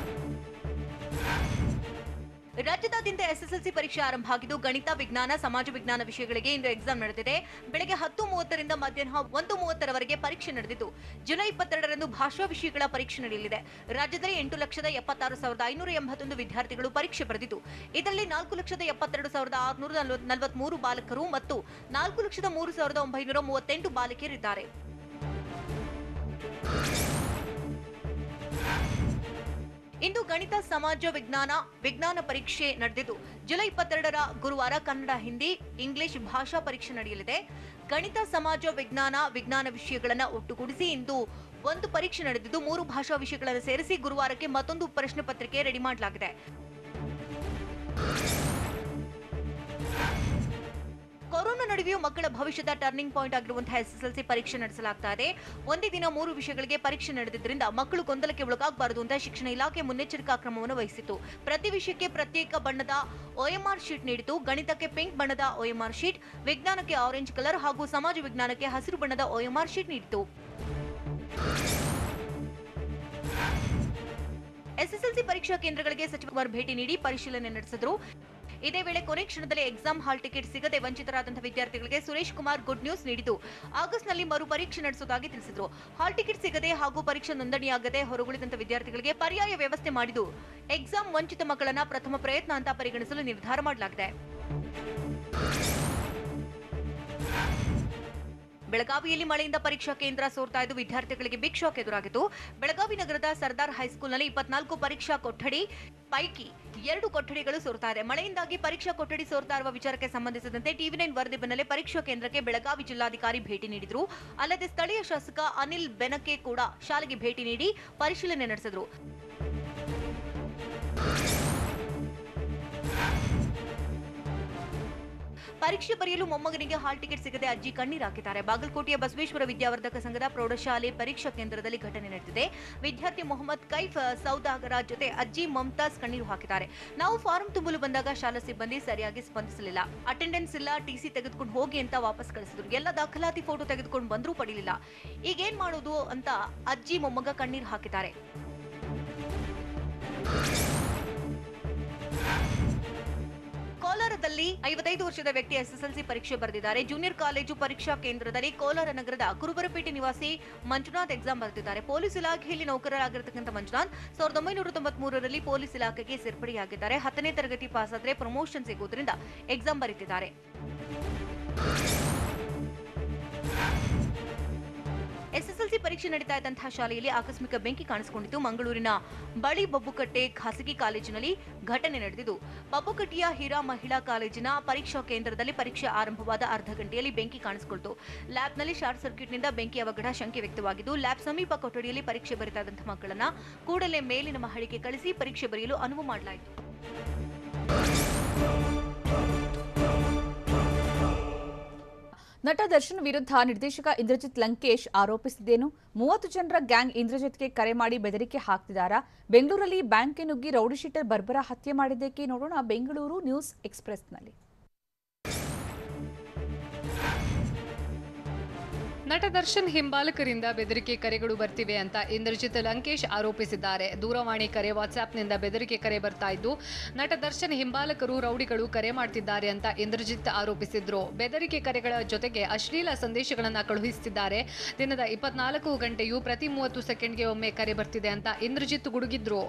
ರಾಜ್ಯದಾದ್ಯಂತ ಎಸ್ಎಸ್ಎಲ್ಸಿ ಪರೀಕ್ಷೆ ಆರಂಭ ಆಗಿದ್ದು ಗಣಿತ, ವಿಜ್ಞಾನ, ಸಮಾಜ ವಿಜ್ಞಾನ ವಿಷಯಗಳಿಗೆ ಇಂದು ಎಕ್ಸಾಮ್ ನಡೆದಿದೆ. ಬೆಳಗ್ಗೆ 10:30ರಿಂದ ಮಧ್ಯಾಹ್ನ 1:30ರವರೆಗೆ ಪರೀಕ್ಷೆ ನಡೆದಿದ್ದು ಜುಲೈ 22ರಂದು ಭಾಷಾ ವಿಷಯಗಳ ಪರೀಕ್ಷೆ ನಡೆಯಲಿದೆ. ರಾಜ್ಯದಲ್ಲಿ 8,76,581 ವಿದ್ಯಾರ್ಥಿಗಳು ಪರೀಕ್ಷೆ ಬರೆದಿದ್ದು ಇದರಲ್ಲಿ 4,72,643 ಬಾಲಕರು ಮತ್ತು 4,03,938 ಬಾಲಕಿಯರಿದ್ದಾರೆ. ಇಂದು ಗಣಿತ, ಸಮಾಜ ವಿಜ್ಞಾನ ಪರೀಕ್ಷೆ ನಡೆದಿದ್ದು ಜುಲೈ 22ರ ಗುರುವಾರ ಕನ್ನಡ, ಹಿಂದಿ, ಇಂಗ್ಲಿಷ್ ಭಾಷಾ ಪರೀಕ್ಷೆ ನಡೆಯಲಿದೆ. ಗಣಿತ, ಸಮಾಜ ವಿಜ್ಞಾನ ವಿಷಯಗಳನ್ನು ಒಟ್ಟುಗೂಡಿಸಿ ಇಂದು ಒಂದು ಪರೀಕ್ಷೆ ನಡೆದಿದ್ದು 3 ಭಾಷಾ ವಿಷಯಗಳನ್ನು ಸೇರಿಸಿ ಗುರುವಾರಕ್ಕೆ ಮತ್ತೊಂದು ಪ್ರಶ್ನೆ ಪತ್ರಿಕೆ ರೆಡಿ ಮಾಡಲಾಗಿದೆ. ಕೊರೋನಾ ನಡುವೆಯೂ ಮಕ್ಕಳ ಭವಿಷ್ಯದ ಟರ್ನಿಂಗ್ ಪಾಯಿಂಟ್ ಆಗಿರುವಂತಹ ಎಸ್ಎಸ್ಎಲ್ಸಿ ಪರೀಕ್ಷೆ ನಡೆಸಲಾಗ್ತಾ ಇದೆ. ಒಂದೇ ದಿನ 3 ವಿಷಯಗಳಿಗೆ ಪರೀಕ್ಷೆ ನಡೆದಿದ್ದರಿಂದ ಮಕ್ಕಳು ಗೊಂದಲಕ್ಕೆ ಒಳಗಾಗಬಾರದು ಅಂತ ಶಿಕ್ಷಣ ಇಲಾಖೆ ಮುನ್ನೆಚ್ಚರಿಕಾ ಕ್ರಮವನ್ನು ವಹಿಸಿತು. ಪ್ರತಿ ವಿಷಯಕ್ಕೆ ಪ್ರತ್ಯೇಕ ಬಣ್ಣದ OMR ಶೀಟ್ ನೀಡಿತು. ಗಣಿತಕ್ಕೆ ಪಿಂಕ್ ಬಣ್ಣದ OMR ಶೀಟ್, ವಿಜ್ಞಾನಕ್ಕೆ ಆರೆಂಜ್ ಕಲರ್ ಹಾಗೂ ಸಮಾಜ ವಿಜ್ಞಾನಕ್ಕೆ ಹಸಿರು ಬಣ್ಣದ OMR ಶೀಟ್ ನೀಡಿತು. ಎಸ್ಎಸ್ಎಲ್ಸಿ ಪರೀಕ್ಷಾ ಕೇಂದ್ರಗಳಿಗೆ ಸಚಿವ ಕುಮಾರ್ ಭೇಟಿ ನೀಡಿ ಪರಿಶೀಲನೆ ನಡೆಸಿದರು. ಇದೇ ವೇಳೆ ಕೊನೆ ಕ್ಷಣದಲ್ಲಿ ಎಕ್ಸಾಮ್ ಹಾಲ್ ಟಿಕೆಟ್ ಸಿಗದೆ ವಂಚಿತರಾದಂತಹ ವಿದ್ಯಾರ್ಥಿಗಳಿಗೆ ಸುರೇಶ್ ಕುಮಾರ್ ಗುಡ್ ನ್ಯೂಸ್ ನೀಡಿದ್ದು, ಆಗಸ್ಟ್ನಲ್ಲಿ ಮರು ಪರೀಕ್ಷೆ ನಡೆಸುವುದಾಗಿ ತಿಳಿಸಿದರು. ಹಾಲ್ ಟಿಕೆಟ್ ಸಿಗದೆ ಹಾಗೂ ಪರೀಕ್ಷಾ ನೋಂದಣಿಯಾಗದೆ ಹೊರಗುಳಿದಂತಹ ವಿದ್ಯಾರ್ಥಿಗಳಿಗೆ ಪರ್ಯಾಯ ವ್ಯವಸ್ಥೆ ಮಾಡಿದ್ದು, ಎಕ್ಸಾಮ್ ವಂಚಿತ ಮಕ್ಕಳನ್ನ ಪ್ರಥಮ ಪ್ರಯತ್ನ ಅಂತ ಪರಿಗಣಿಸಲು ನಿರ್ಧಾರ ಮಾಡಲಾಗಿದೆ. ಬೆಳಗಾವಿಯಲ್ಲಿ ಮಳೆಯಿಂದ ಪರೀಕ್ಷಾ ಕೇಂದ್ರ ಸೋರ್ತಾ ಇದ್ದು ವಿದ್ಯಾರ್ಥಿಗಳಿಗೆ ಬಿಗ್ ಶಾಕ್ ಎದುರಾಗಿತ್ತು. ಬೆಳಗಾವಿ ನಗರದ ಸರ್ದಾರ್ ಹೈಸ್ಕೂಲ್ನಲ್ಲಿ 24 ಪರೀಕ್ಷಾ ಕೊಠಡಿ ಪೈಕಿ 2 ಕೊಠಡಿಗಳು ಸೋರ್ತಾ ಇದೆ. ಮಳೆಯಿಂದಾಗಿ ಪರೀಕ್ಷಾ ಕೊಠಡಿ ಸೋರ್ತಾ ಇರುವ ವಿಚಾರಕ್ಕೆ ಸಂಬಂಧಿಸಿದಂತೆ TV9 ವರದಿ ಬೆನ್ನಲ್ಲೇ ಪರೀಕ್ಷಾ ಕೇಂದ್ರಕ್ಕೆ ಬೆಳಗಾವಿ ಜಿಲ್ಲಾಧಿಕಾರಿ ಭೇಟಿ ನೀಡಿದ್ರು. ಅಲ್ಲದೆ ಸ್ಥಳೀಯ ಶಾಸಕ ಅನಿಲ್ ಬೆನಕೆ ಕೂಡ ಶಾಲೆಗೆ ಭೇಟಿ ನೀಡಿ ಪರಿಶೀಲನೆ ನಡೆಸಿದ್ರು. ಪರೀಕ್ಷೆ ಬರೆಯಲು ಮೊಮ್ಮಗನಿಗೆ ಹಾಲ್ ಟಿಕೆಟ್ ಸಿಗದೆ ಅಜ್ಜಿ ಕಣ್ಣೀರು ಹಾಕಿದ್ದಾರೆ. ಬಾಗಲಕೋಟೆಯ ಬಸವೇಶ್ವರ ವಿದ್ಯಾವರ್ಧಕ ಸಂಘದ ಪ್ರೌಢಶಾಲೆ ಪರೀಕ್ಷಾ ಕೇಂದ್ರದಲ್ಲಿ ಘಟನೆ ನಡೆದಿದೆ. ವಿದ್ಯಾರ್ಥಿ ಮೊಹಮ್ಮದ್ ಕೈಫ್ ಸೌದಾಗರ ಜೊತೆ ಅಜ್ಜಿ ಮಮತಾಜ್ ಕಣ್ಣೀರು ಹಾಕಿದ್ದಾರೆ. ನಾವು ಫಾರಂ ತುಂಬಲು ಬಂದಾಗ ಶಾಲಾ ಸಿಬ್ಬಂದಿ ಸರಿಯಾಗಿ ಸ್ಪಂದಿಸಲಿಲ್ಲ. ಅಟೆಂಡೆನ್ಸ್ ಇಲ್ಲ, TC ತೆಗೆದುಕೊಂಡು ಹೋಗಿ ಅಂತ ವಾಪಸ್ ಕಳಿಸಿದ್ರು. ಎಲ್ಲ ದಾಖಲಾತಿ ಫೋಟೋ ತೆಗೆದುಕೊಂಡು ಬಂದರೂ ಪಡೀಲಿಲ್ಲ. ಈಗೇನ್ ಮಾಡೋದು ಅಂತ ಅಜ್ಜಿ ಮೊಮ್ಮಗ ಕಣ್ಣೀರು ಹಾಕಿದ್ದಾರೆ. ಕೋಲಾರದಲ್ಲಿ 55 ವರ್ಷದ ವ್ಯಕ್ತಿ SSLC ಪರೀಕ್ಷೆ ಬರೆದಿದ್ದಾರೆ. ಜೂನಿಯರ್ ಕಾಲೇಜು ಪರೀಕ್ಷಾ ಕೇಂದ್ರದಲ್ಲಿ ಕೋಲಾರ ನಗರದ ಕುರುಬರಪೇಟೆ ನಿವಾಸಿ ಮಂಜುನಾಥ್ ಎಕ್ಸಾಮ್ ಬರೆದಿದ್ದಾರೆ. ಪೊಲೀಸ್ ಇಲಾಖೆಯಲ್ಲಿ ನೌಕರರಾಗಿರತಕ್ಕಂಥ ಮಂಜುನಾಥ್ 1993ರಲ್ಲಿ ಪೊಲೀಸ್ ಇಲಾಖೆಗೆ ಸೇರ್ಪಡೆಯಾಗಿದ್ದಾರೆ. 10ನೇ ತರಗತಿ ಪಾಸ್ ಆದ್ರೆ ಪ್ರಮೋಷನ್ ಸಿಗುವುದರಿಂದ ಎಕ್ಸಾಮ್ ಬರೆದಿದ್ದಾರೆ. ಎಸ್ಎಸ್ಎಲ್ಸಿ ಪರೀಕ್ಷೆ ನಡೀತಾ ಇದ್ದಂತಹ ಶಾಲೆಯಲ್ಲಿ ಆಕಸ್ಮಿಕ ಬೆಂಕಿ ಕಾಣಿಸಿಕೊಂಡಿದ್ದು, ಮಂಗಳೂರಿನ ಬಳಿ ಬಬ್ಬುಕಟ್ಟೆ ಖಾಸಗಿ ಕಾಲೇಜಿನಲ್ಲಿ ಘಟನೆ ನಡೆದಿದ್ದು, ಬಬ್ಬುಕಟ್ಟೆಯ ಹೀರಾ ಮಹಿಳಾ ಕಾಲೇಜಿನ ಪರೀಕ್ಷಾ ಕೇಂದ್ರದಲ್ಲಿ ಪರೀಕ್ಷೆ ಆರಂಭವಾದ ಅರ್ಧ ಗಂಟೆಯಲ್ಲಿ ಬೆಂಕಿ ಕಾಣಿಸಿಕೊಂಡಿತು. ಲ್ಯಾಬ್ನಲ್ಲಿ ಶಾರ್ಟ್ ಸರ್ಕ್ಯೂಟ್ನಿಂದ ಬೆಂಕಿ ಅವಘಡ ಶಂಕೆ ವ್ಯಕ್ತವಾಗಿದ್ದು, ಲ್ಯಾಬ್ ಸಮೀಪ ಕೊಠಡಿಯಲ್ಲಿ ಪರೀಕ್ಷೆ ಬರೆತಾ ಇದ್ದಂತಹ ಮಕ್ಕಳನ್ನ ಕೂಡಲೇ ಮೇಲಿನ ಮಹಡಿಗೆ ಕಳಿಸಿ ಪರೀಕ್ಷೆ ಬರೆಯಲು ಅನುವು ಮಾಡಲಾಯಿತು. ನಟ ದರ್ಶನ್ ವಿರುದ್ಧ ನಿರ್ದೇಶಕ ಇಂದ್ರಜಿತ್ ಲಂಕೇಶ್ ಆರೋಪಿಸಿದ್ದೇನು? 30 ಜನರ ಗ್ಯಾಂಗ್ ಇಂದ್ರಜಿತ್ಗೆ ಕರೆ ಮಾಡಿ ಬೆದರಿಕೆ ಹಾಕ್ತಿದ್ದಾರಾ? ಬೆಂಗಳೂರಲ್ಲಿ ಬ್ಯಾಂಕ್ಗೆ ನುಗ್ಗಿ ರೌಡಿ ಶೀಟರ್ ಬರ್ಬರ ಹತ್ಯೆ ಮಾಡಿದ್ದಕ್ಕೆ ನೋಡೋಣ ಬೆಂಗಳೂರು ನ್ಯೂಸ್ ಎಕ್ಸ್‌ಪ್ರೆಸ್‌ನಲ್ಲಿ. ನಟ ದರ್ಶನ್ ಹಿಂಬಾಲಕರಿಂದ ಬೆದರಿಕೆ ಕರೆಗಳು ಬರ್ತಿವೆ ಅಂತ ಇಂದ್ರಜಿತ್ ಲಂಕೇಶ್ ಆರೋಪಿಸಿದ್ದಾರೆ. ದೂರವಾಣಿ ಕರೆ, ವಾಟ್ಸ್ಆಪ್ನಿಂದ ಬೆದರಿಕೆ ಕರೆ ಬರ್ತಾ ಇದ್ದು, ನಟ ದರ್ಶನ್ ಹಿಂಬಾಲಕರು ರೌಡಿಗಳು ಕರೆ ಮಾಡ್ತಿದ್ದಾರೆ ಅಂತ ಇಂದ್ರಜಿತ್ ಆರೋಪಿಸಿದ್ರು. ಬೆದರಿಕೆ ಕರೆಗಳ ಜೊತೆಗೆ ಅಶ್ಲೀಲ ಸಂದೇಶಗಳನ್ನು ಕಳುಹಿಸುತ್ತಿದ್ದಾರೆ. ದಿನದ 24 ಗಂಟೆಯೂ ಪ್ರತಿ 30 ಸೆಕೆಂಡ್ಗೆ ಒಮ್ಮೆ ಕರೆ ಬರ್ತಿದೆ ಅಂತ ಇಂದ್ರಜಿತ್ ಗುಡುಗಿದ್ರು.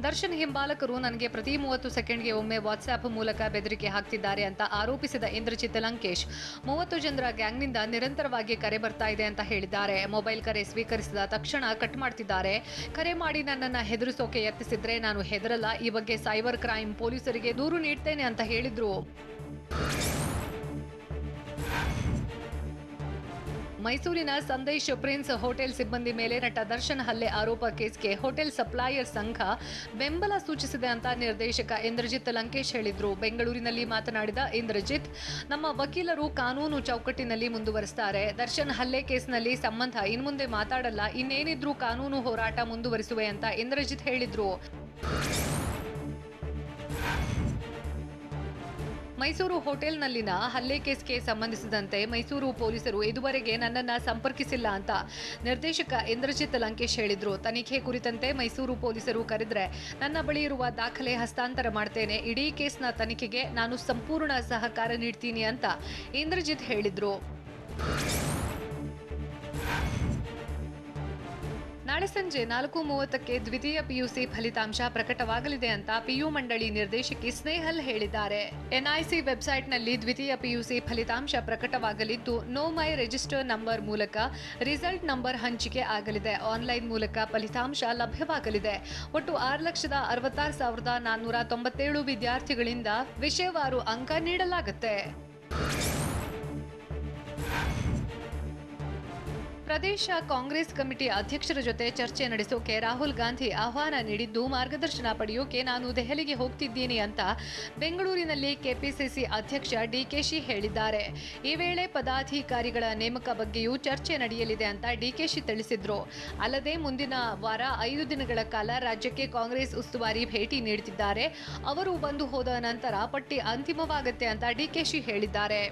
ದರ್ಶನ್ ಹಿಂಬಾಲಕರು ನನಗೆ ಪ್ರತಿ 30 ಸೆಕೆಂಡ್ಗೆ ಒಮ್ಮೆ ವಾಟ್ಸ್ಆಪ್ ಮೂಲಕ ಬೆದರಿಕೆ ಹಾಕ್ತಿದ್ದಾರೆ ಅಂತ ಆರೋಪಿಸಿದ ಇಂದ್ರಜಿತ್ ಲಂಕೇಶ್ 30 ಜನರ ಗ್ಯಾಂಗ್ನಿಂದ ನಿರಂತರವಾಗಿ ಕರೆ ಬರ್ತಾ ಇದೆ ಅಂತ ಹೇಳಿದ್ದಾರೆ. ಮೊಬೈಲ್ ಕರೆ ಸ್ವೀಕರಿಸಿದ ತಕ್ಷಣ ಕಟ್ ಮಾಡ್ತಿದ್ದಾರೆ. ಕರೆ ಮಾಡಿ ನನ್ನನ್ನು ಹೆದರಿಸೋಕೆ ಯತ್ನಿಸಿದ್ರೆ ನಾನು ಹೆದರಲ್ಲ, ಈ ಬಗ್ಗೆ ಸೈಬರ್ ಕ್ರೈಮ್ ಪೊಲೀಸರಿಗೆ ದೂರು ನೀಡ್ತೇನೆ ಅಂತ ಹೇಳಿದ್ರು. ಮೈಸೂರಿನ ಸಂದೇಶ್ ಪ್ರಿನ್ಸ್ ಹೋಟೆಲ್ ಸಿಬ್ಬಂದಿ ಮೇಲೆ ನಟ ದರ್ಶನ್ ಹಲ್ಲೆ ಆರೋಪ ಕೇಸ್ಗೆ ಹೋಟೆಲ್ ಸಪ್ಲೈಯರ್ ಸಂಘ ಬೆಂಬಲ ಸೂಚಿಸಿದೆ ಅಂತ ನಿರ್ದೇಶಕ ಇಂದ್ರಜಿತ್ ಲಂಕೇಶ್ ಹೇಳಿದ್ರು. ಬೆಂಗಳೂರಿನಲ್ಲಿ ಮಾತನಾಡಿದ ಇಂದ್ರಜಿತ್, ನಮ್ಮ ವಕೀಲರು ಕಾನೂನು ಚೌಕಟ್ಟಿನಲ್ಲಿ ಮುಂದುವರಿಸುತ್ತಾರೆ. ದರ್ಶನ್ ಹಲ್ಲೆ ಕೇಸ್ನಲ್ಲಿ ಸಂಬಂಧ ಇನ್ಮುಂದೆ ಮಾತಾಡಲ್ಲ, ಇನ್ನೇನಿದ್ರೂ ಕಾನೂನು ಹೋರಾಟ ಮುಂದುವರಿಸುವೆ ಅಂತ ಇಂದ್ರಜಿತ್ ಹೇಳಿದ್ರು. ಮೈಸೂರು ಹೋಟೆಲ್ನಲ್ಲಿನ ಹಲ್ಲೆ ಕೇಸ್ಗೆ ಸಂಬಂಧಿಸಿದಂತೆ ಮೈಸೂರು ಪೊಲೀಸರು ಇದುವರೆಗೆ ನನ್ನನ್ನು ಸಂಪರ್ಕಿಸಿಲ್ಲ ಅಂತ ನಿರ್ದೇಶಕ ಇಂದ್ರಜಿತ್ ಲಂಕೇಶ್ ಹೇಳಿದ್ರು. ತನಿಖೆ ಕುರಿತಂತೆ ಮೈಸೂರು ಪೊಲೀಸರು ಕರೆದ್ರೆ ನನ್ನ ಬಳಿ ಇರುವ ದಾಖಲೆ ಹಸ್ತಾಂತರ ಮಾಡ್ತೇನೆ. ಇಡೀ ಕೇಸ್ನ ತನಿಖೆಗೆ ನಾನು ಸಂಪೂರ್ಣ ಸಹಕಾರ ನೀಡ್ತೀನಿ ಅಂತ ಇಂದ್ರಜಿತ್ ಹೇಳಿದ್ರು. ನಾಳೆ ಸಂಜೆ 4:30ಕ್ಕೆ ದ್ವಿತೀಯ PUC ಫಲಿತಾಂಶ ಪ್ರಕಟವಾಗಲಿದೆ ಅಂತ PU ಮಂಡಳಿ ನಿರ್ದೇಶಕಿ ಸ್ನೇಹಲ್ ಹೇಳಿದ್ದಾರೆ. NIC ವೆಬ್ಸೈಟ್ನಲ್ಲಿ ದ್ವಿತೀಯ PUC ಫಲಿತಾಂಶ ಪ್ರಕಟವಾಗಲಿದ್ದು, ನೋ ಮೈ ರಿಜಿಸ್ಟರ್ ನಂಬರ್ ಮೂಲಕ ರಿಸಲ್ಟ್ ನಂಬರ್ ಹಂಚಿಕೆ ಆಗಲಿದೆ. ಆನ್ಲೈನ್ ಮೂಲಕ ಫಲಿತಾಂಶ ಲಭ್ಯವಾಗಲಿದೆ. ಒಟ್ಟು 6,66,497 ವಿದ್ಯಾರ್ಥಿಗಳಿಂದ ವಿಷಯವಾರು ಅಂಕ ನೀಡಲಾಗುತ್ತೆ. ಪ್ರದೇಶ ಕಾಂಗ್ರೆಸ್ ಕಮಿಟಿ ಅಧ್ಯಕ್ಷರ ಜೊತೆ ಚರ್ಚೆ ನಡೆಸೋಕೆ ರಾಹುಲ್ ಗಾಂಧಿ ಆಹ್ವಾನ ನೀಡಿದ್ದು, ಮಾರ್ಗದರ್ಶನ ಪಡೆಯೋಕೆ ನಾನು ದೆಹಲಿಗೆ ಹೋಗ್ತಿದ್ದೀನಿ ಅಂತ ಬೆಂಗಳೂರಿನಲ್ಲಿ ಕೆಪಿಸಿಸಿ ಅಧ್ಯಕ್ಷ ಡಿಕೆಶಿ ಹೇಳಿದ್ದಾರೆ. ಈ ವೇಳೆ ಪದಾಧಿಕಾರಿಗಳ ನೇಮಕ ಬಗ್ಗೆಯೂ ಚರ್ಚೆ ನಡೆಯಲಿದೆ ಅಂತ ಡಿಕೆಶಿ ತಿಳಿಸಿದ್ರು. ಅಲ್ಲದೆ ಮುಂದಿನ ವಾರ 5 ದಿನಗಳ ಕಾಲ ರಾಜ್ಯಕ್ಕೆ ಕಾಂಗ್ರೆಸ್ ಉಸ್ತುವಾರಿ ಭೇಟಿ ನೀಡುತ್ತಿದ್ದಾರೆ. ಅವರು ಬಂದು ಹೋದ ನಂತರ ಪಟ್ಟಿ ಅಂತಿಮವಾಗುತ್ತೆ ಅಂತ ಡಿಕೆಶಿ ಹೇಳಿದ್ದಾರೆ.